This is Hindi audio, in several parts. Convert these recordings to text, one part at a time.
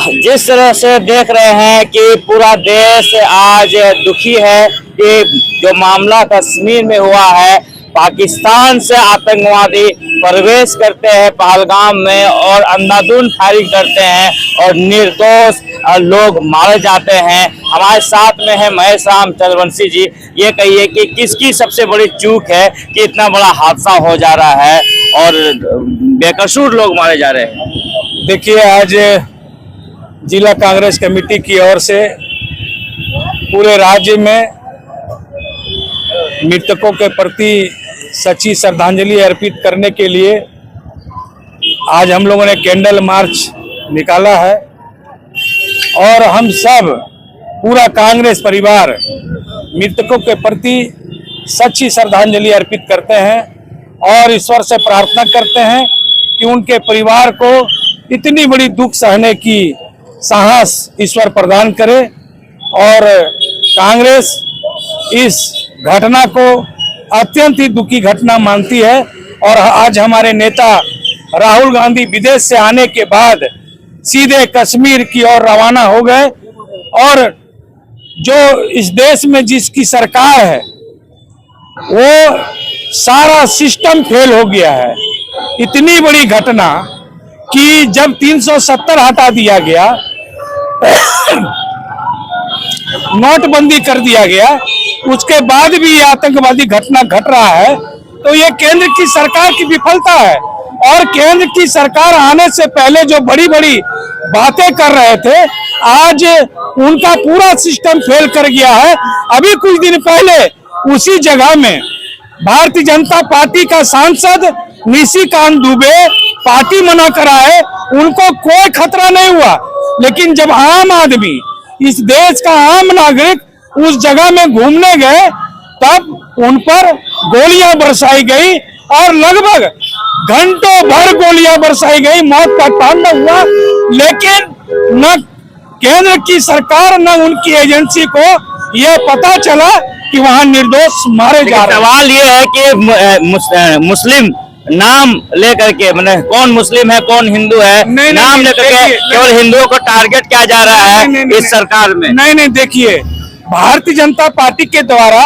जिस तरह से देख रहे हैं कि पूरा देश आज दुखी है कि जो मामला कश्मीर में हुआ है, पाकिस्तान से आतंकवादी प्रवेश करते हैं पहलगाम में और अंधाधुंध फायरिंग करते हैं और निर्दोष लोग मारे जाते हैं। हमारे साथ में है महेश राम चंद्रवंशी जी। ये कहिए कि किसकी सबसे बड़ी चूक है कि इतना बड़ा हादसा हो जा रहा है और बेकसूर लोग मारे जा रहे हैं? देखिए, आज जिला कांग्रेस कमेटी की ओर से पूरे राज्य में मृतकों के प्रति सच्ची श्रद्धांजलि अर्पित करने के लिए आज हम लोगों ने कैंडल मार्च निकाला है और हम सब पूरा कांग्रेस परिवार मृतकों के प्रति सच्ची श्रद्धांजलि अर्पित करते हैं और ईश्वर से प्रार्थना करते हैं कि उनके परिवार को इतनी बड़ी दुख सहने की साहस ईश्वर प्रदान करे। और कांग्रेस इस घटना को अत्यंत ही दुखी घटना मानती है और आज हमारे नेता राहुल गांधी विदेश से आने के बाद सीधे कश्मीर की ओर रवाना हो गए और जो इस देश में जिसकी सरकार है वो सारा सिस्टम फेल हो गया है। इतनी बड़ी घटना कि जब 370 हटा दिया गया, नोटबंदी कर दिया गया, उसके बाद भी ये आतंकवादी घटना घट रहा है, तो ये केंद्र की सरकार की विफलता है। और केंद्र की सरकार आने से पहले जो बड़ी बड़ी बातें कर रहे थे, आज उनका पूरा सिस्टम फेल कर गया है। अभी कुछ दिन पहले उसी जगह में भारतीय जनता पार्टी का सांसद निशिकांत दुबे पार्टी मना कराए, उनको कोई खतरा नहीं हुआ। लेकिन जब आम आदमी, इस देश का आम नागरिक उस जगह में घूमने गए, तब उन पर गोलियां बरसाई गई और लगभग घंटों भर गोलियां बरसाई गई, मौत का तांडव हुआ। लेकिन न केंद्र की सरकार न उनकी एजेंसी को यह पता चला कि वहां निर्दोष मारे जा रहे हैं। सवाल ये है कि मुस्लिम नाम लेकर के, मतलब कौन मुस्लिम है कौन हिंदू है, नाम लेकर के केवल हिंदुओं को टारगेट किया जा रहा है इस सरकार में। नहीं, देखिए, भारतीय जनता पार्टी के द्वारा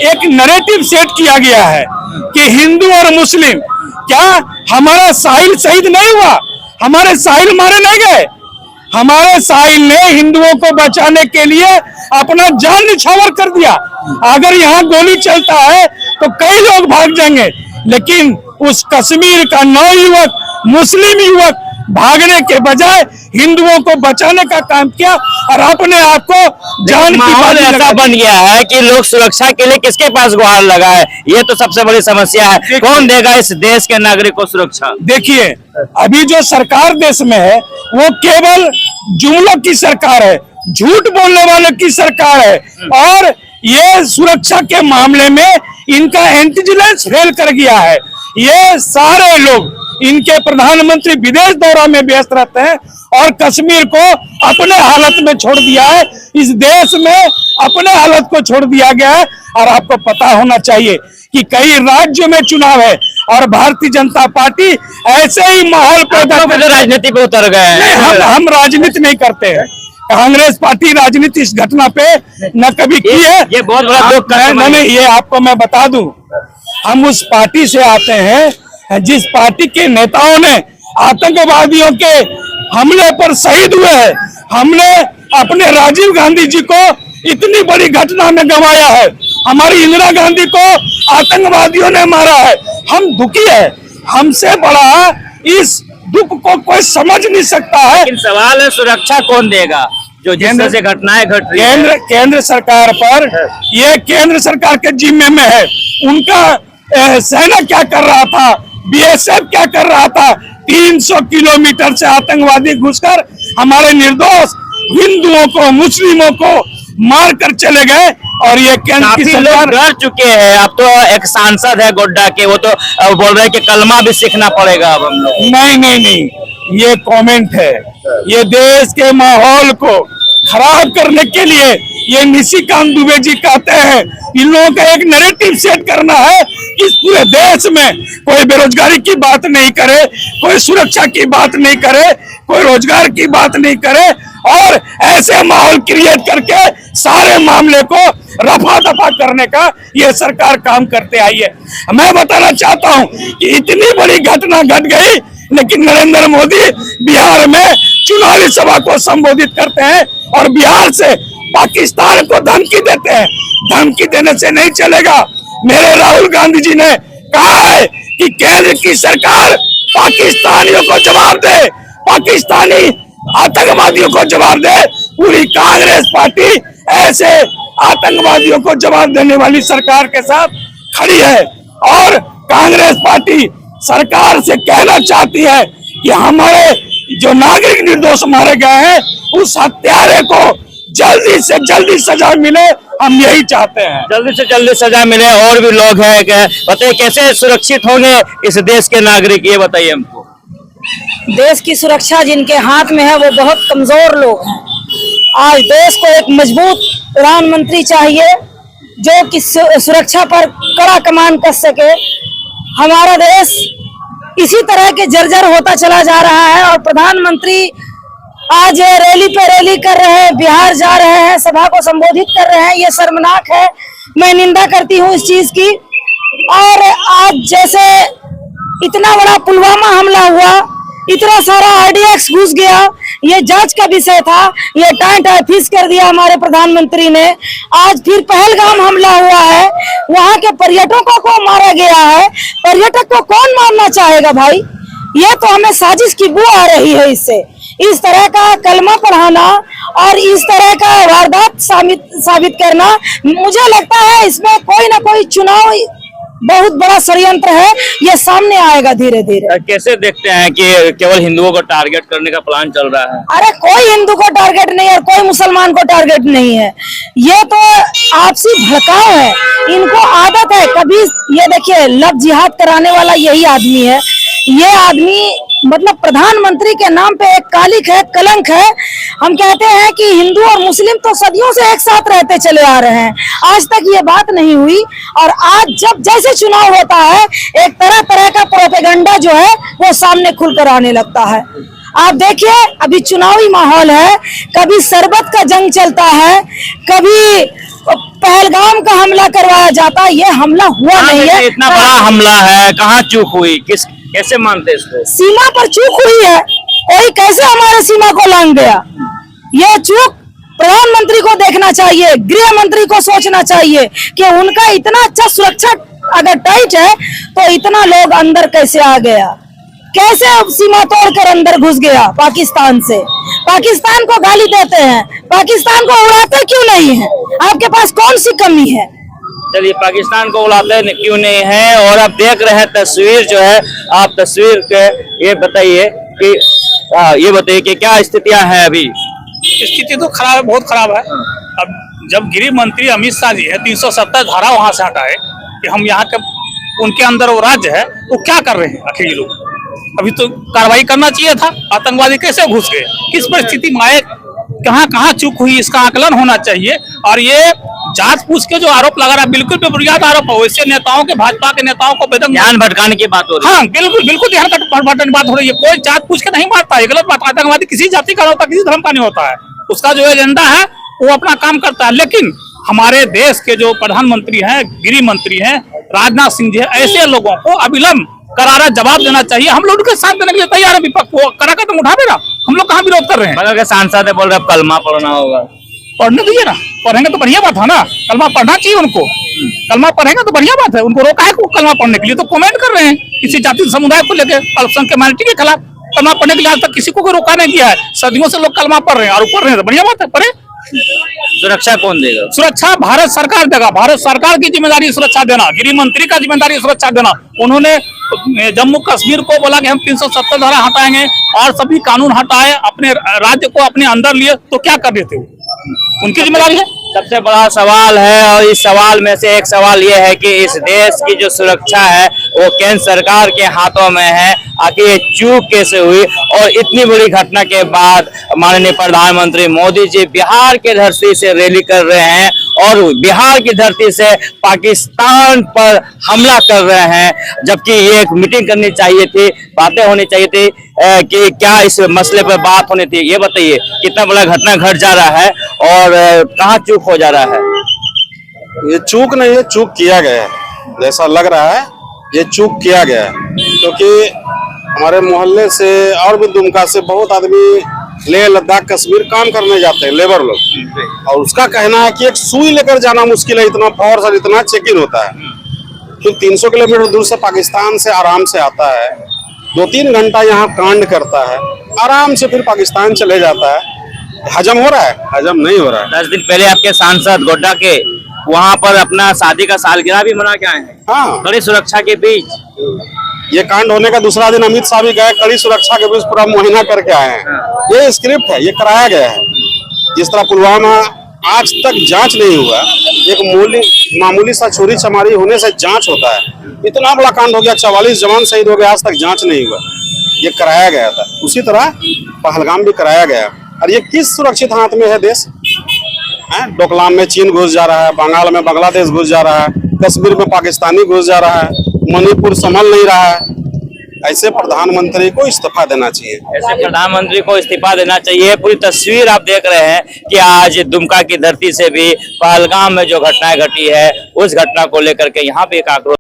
एक नैरेटिव सेट किया गया है कि हिंदू और मुस्लिम, क्या हमारा साहिल शहीद नहीं हुआ? हमारे साहिल मारे नहीं गए? हमारे साहिल ने हिंदुओं को बचाने के लिए अपना जान निछावर कर दिया। अगर यहाँ गोली चलता है तो कई लोग भाग जाएंगे, लेकिन उस कश्मीर का नौयुवक, मुस्लिम युवक भागने के बजाय हिंदुओं को बचाने का काम किया और अपने आप को जान की बाजी ऐसा बन गया है कि लोग सुरक्षा के लिए किसके पास गुहार लगाए। ये तो सबसे बड़ी समस्या है। कौन देगा इस देश के नागरिक को सुरक्षा? देखिए, अभी जो सरकार देश में है वो केवल जुमलों की सरकार है, झूठ बोलने वालों की सरकार है और ये सुरक्षा के मामले में इनका इंटेलिजेंस फेल कर गया है। ये सारे लोग, इनके प्रधानमंत्री विदेश दौरा में व्यस्त रहते हैं और कश्मीर को अपने हालत में छोड़ दिया है। इस देश में अपने हालत को छोड़ दिया गया है। और आपको पता होना चाहिए कि कई राज्यों में चुनाव है और भारतीय जनता पार्टी ऐसे ही माहौल पैदा कर राजनीति पे उतर गए हैं। हम राजनीति नहीं करते हैं। कांग्रेस पार्टी राजनीति इस घटना पे न कभी की है। ये बहुत बड़ा दुख है। नहीं, ये आपको मैं बता दूं, हम उस पार्टी से आते हैं जिस पार्टी के नेताओं ने आतंकवादियों के हमले पर शहीद हुए हैं। हमने अपने राजीव गांधी जी को इतनी बड़ी घटना में गंवाया है, हमारी इंदिरा गांधी को आतंकवादियों ने मारा है। हम दुखी है, हमसे बड़ा इस दुख को कोई समझ नहीं सकता है। लेकिन सवाल है, सुरक्षा कौन देगा जो जिस तरह से घटनाएं घट रही है? केंद्र सरकार पर, ये केंद्र सरकार के जिम्मे में है। उनका सेना क्या कर रहा था, बीएसएफ क्या कर रहा था? 300 किलोमीटर से आतंकवादी घुसकर हमारे निर्दोष हिंदुओं को, मुस्लिमों को मार कर चले गए और ये केंद्र की सरकार डर चुके हैं। अब तो एक सांसद है गोड्डा के, वो तो बोल रहे हैं कि कलमा भी सीखना पड़ेगा अब हम लोग। नहीं, ये कमेंट है। ये देश के माहौल को खराब करने के लिए ये निशिकांत दुबे जी कहते हैं इन लोगों का एक नैरेटिव सेट करना है कि इस पूरे देश में कोई बेरोजगारी की बात नहीं करे, कोई सुरक्षा की बात नहीं करे, कोई रोजगार की बात नहीं करे और ऐसे माहौल क्रिएट करके सारे मामले को रफा दफा करने का ये सरकार काम करते आई है। मैं बताना चाहता हूं कि इतनी बड़ी घटना घट गई, लेकिन नरेंद्र मोदी बिहार में चुनावी सभा को संबोधित करते हैं और बिहार से पाकिस्तान को धमकी देते हैं। धमकी देने से नहीं चलेगा। मेरे राहुल गांधी जी ने कहा है कि केंद्र की सरकार पाकिस्तानियों को जवाब दे, पाकिस्तानी आतंकवादियों को जवाब दे। पूरी कांग्रेस पार्टी ऐसे आतंकवादियों को जवाब देने वाली सरकार के साथ खड़ी है और कांग्रेस पार्टी सरकार से कहना चाहती है कि हमारे जो नागरिक निर्दोष मारे गए हैं उस हत्यारे को जल्दी से जल्दी सजा मिले, हम यही चाहते हैं। जल्दी से जल्दी सजा मिले। और भी लोग हैं, बताइए कैसे सुरक्षित होंगे इस देश के नागरिक, ये बताइए हमको। देश की सुरक्षा जिनके हाथ में है वो बहुत कमजोर लोग हैं। आज देश को एक मजबूत प्रधानमंत्री चाहिए जो कि सुरक्षा पर कड़ा कमान कस सके। हमारा देश इसी तरह के जर्जर होता चला जा रहा है और प्रधानमंत्री आज रैली पे रैली कर रहे हैं, बिहार जा रहे हैं, सभा को संबोधित कर रहे हैं। ये शर्मनाक है, मैं निंदा करती हूँ इस चीज की। और आज जैसे इतना बड़ा पुलवामा हमला हुआ, इतना सारा आरडीएक्स घुस गया, ये जांच का विषय था, ये टाइम फीस कर दिया हमारे प्रधानमंत्री ने। आज फिर पहलगाम हमला हुआ है, वहाँ के पर्यटकों को मारा गया है। पर्यटक को कौन मारना चाहेगा भाई? ये तो हमें साजिश की बू आ रही है इससे। इस तरह का कलमा पढ़ाना और इस तरह का वारदात साबित करना, मुझे लगता है इसमें कोई ना कोई चुनाव बहुत बड़ा षड्यंत्र है, ये सामने आएगा धीरे धीरे। कैसे देखते हैं कि केवल हिंदुओं को टारगेट करने का प्लान चल रहा है? अरे कोई हिंदू को टारगेट नहीं है, कोई मुसलमान को टारगेट नहीं है, ये तो आपसी भड़काव है। इनको आदत है, कभी ये देखिए लव जिहाद कराने वाला यही आदमी है। ये आदमी मतलब प्रधानमंत्री के नाम पे एक कालिक है, कलंक है। हम कहते हैं कि हिंदू और मुस्लिम तो सदियों से एक साथ रहते चले आ रहे हैं, आज तक ये बात नहीं हुई। और आज जब जैसे चुनाव होता है, एक तरह तरह का प्रोपेगेंडा जो है वो सामने खुलकर आने लगता है। आप देखिए अभी चुनावी माहौल है, कभी शरबत का जंग चलता है, कभी पहलगाम का हमला करवाया जाता है। ये हमला हुआ नहीं है, इतना बड़ा हमला है, कहाँ चूक हुई, कैसे मानते इसको? सीमा पर चूक हुई है, कोई कैसे हमारे सीमा को लांघ गया? ये चूक प्रधानमंत्री को देखना चाहिए, गृह मंत्री को सोचना चाहिए कि उनका इतना अच्छा सुरक्षा अगर टाइट है तो इतना लोग अंदर कैसे आ गया, कैसे सीमा तोड़कर अंदर घुस गया पाकिस्तान से। पाकिस्तान को गाली देते हैं, पाकिस्तान को उड़ाते क्यों नहीं है? आपके पास कौन सी कमी है? चलिए, पाकिस्तान को उड़ाते क्यों नहीं है? और आप देख रहे हैं तस्वीर जो है, आप तस्वीर के ये बताइए कि क्या स्थितियां हैं अभी? स्थिति तो खराब है, बहुत खराब है। अब जब गृह मंत्री अमित शाह जी है 370 धारा वहां से हटाए कि हम यहाँ के उनके अंदर वो राज्य है, वो क्या कर रहे हैं आखिर ये लोग? अभी तो कार्रवाई करना चाहिए था। आतंकवादी कैसे घुस गए, किस परिस्थिति में आए, कहाँ कहाँ चूक हुई, इसका आकलन होना चाहिए। और ये जांच पूछ के जो आरोप लगा रहा है बिल्कुल बेबुनियाद आरोप है। वैसे नेताओं के, भाजपा के नेताओं को बेदम ध्यान भटकाने की बात हो रही है। हाँ बिल्कुल बिल्कुल ध्यान भटकाने की बात हो रही है। कोई जांच पूछ के नहीं मारता है, गलत बात। आतंकवादी किसी जाति का होता, किसी धर्म का नहीं होता है। उसका जो एजेंडा है वो अपना काम करता है। लेकिन हमारे देश के जो प्रधानमंत्री हैं, गृह मंत्री हैं, राजनाथ सिंह जी, ऐसे लोगों को अविलंब करारा जवाब देना चाहिए। हम लोग के साथ देने के लिए तैयार है। विपक्ष को कड़ा कदम उठा देना, हम लोग कहाँ विरोध कर रहे हैं? बगल के सांसद है, बोल रहे कलमा पढ़ना होगा। पढ़ने दीजिए ना, पढ़ेंगे तो बढ़िया बात है ना। कलमा पढ़ना चाहिए उनको, कलमा पढ़ेंगे तो बढ़िया बात है। उनको रोका है कलमा पढ़ने के लिए, तो कमेंट कर रहे हैं किसी जाति समुदाय को लेकर, अल्पसंख्यक माइनॉरिटी के खिलाफ। कलमा पढ़ने के लिए आज तक किसी को कोई रोका नहीं किया है। सदियों से लोग कलमा पढ़ रहे हैं और पढ़ रहे हैं, तो बढ़िया बात है, पढ़े। सुरक्षा कौन देगा? सुरक्षा भारत सरकार देगा। भारत सरकार की जिम्मेदारी सुरक्षा देना, गृह मंत्री का जिम्मेदारी सुरक्षा देना। उन्होंने जम्मू कश्मीर को बोला कि हम 370 धारा हटाएंगे और सभी कानून हटाए, अपने राज्य को अपने अंदर लिए, तो क्या कर रहे थे? उनकी जिम्मेदारी है। सबसे बड़ा सवाल है और इस सवाल में से एक सवाल ये है कि इस देश की जो सुरक्षा है वो केंद्र सरकार के हाथों में है। आखिर ये चूक कैसे हुई? और इतनी बड़ी घटना के बाद माननीय प्रधानमंत्री मोदी जी बिहार के धरती से रैली कर रहे हैं और बिहार की धरती से पाकिस्तान पर हमला कर रहे हैं, जबकि ये एक मीटिंग करनी चाहिए थी, बातें होनी चाहिए थी कि क्या इस मसले पर बात होनी थी। ये बताइए कितना बड़ा घटना घट जा रहा है और कहाँ चूक हो जा रहा है? ये चूक नहीं है, चूक किया गया है। जैसा लग रहा है ये चूक किया गया है, क्योंकि हमारे मोहल्ले से और भी दुमका से बहुत आदमी लेह लद्दाख कश्मीर काम करने जाते हैं, लेबर लोग, और उसका कहना है कि एक सुई लेकर जाना मुश्किल है, इतना फोर्स और इतना चेकिंग होता है। फिर 300 किलोमीटर दूर से पाकिस्तान से आराम से आता है, 2-3 घंटा यहाँ कांड करता है, आराम से फिर पाकिस्तान चले जाता है। हजम हो रहा है? हजम नहीं हो रहा है। 10 दिन पहले आपके सांसद गोड्डा के वहां पर अपना शादी का सालगिरह भी मना के आए हैं, हाँ, कड़ी सुरक्षा के बीच। ये कांड होने का दूसरा दिन अमित शाह भी गए, कड़ी सुरक्षा के बीच पूरा मुआयना करके आए हैं। ये स्क्रिप्ट है, ये कराया गया है। जिस तरह पुलवामा आज तक जांच नहीं हुआ, एक मामूली सा चोरी चमारी होने से जांच होता है, इतना बड़ा कांड हो गया, 44 जवान शहीद हो गए, आज तक जांच नहीं हुआ। ये कराया गया था। उसी तरह पहलगाम भी कराया गया। और ये किस सुरक्षित हाथ में है देश? डोकलाम में चीन घुस जा रहा है, बंगाल में बांग्लादेश घुस जा रहा है, कश्मीर में पाकिस्तानी घुस जा रहा है, मणिपुर संभल नहीं रहा है। ऐसे प्रधानमंत्री को इस्तीफा देना चाहिए। ऐसे प्रधानमंत्री को इस्तीफा देना चाहिए। पूरी तस्वीर आप देख रहे हैं कि आज दुमका की धरती से भी पहलगाम में जो घटनाएं घटी है उस घटना को लेकर के यहाँ पे एक आक्रोश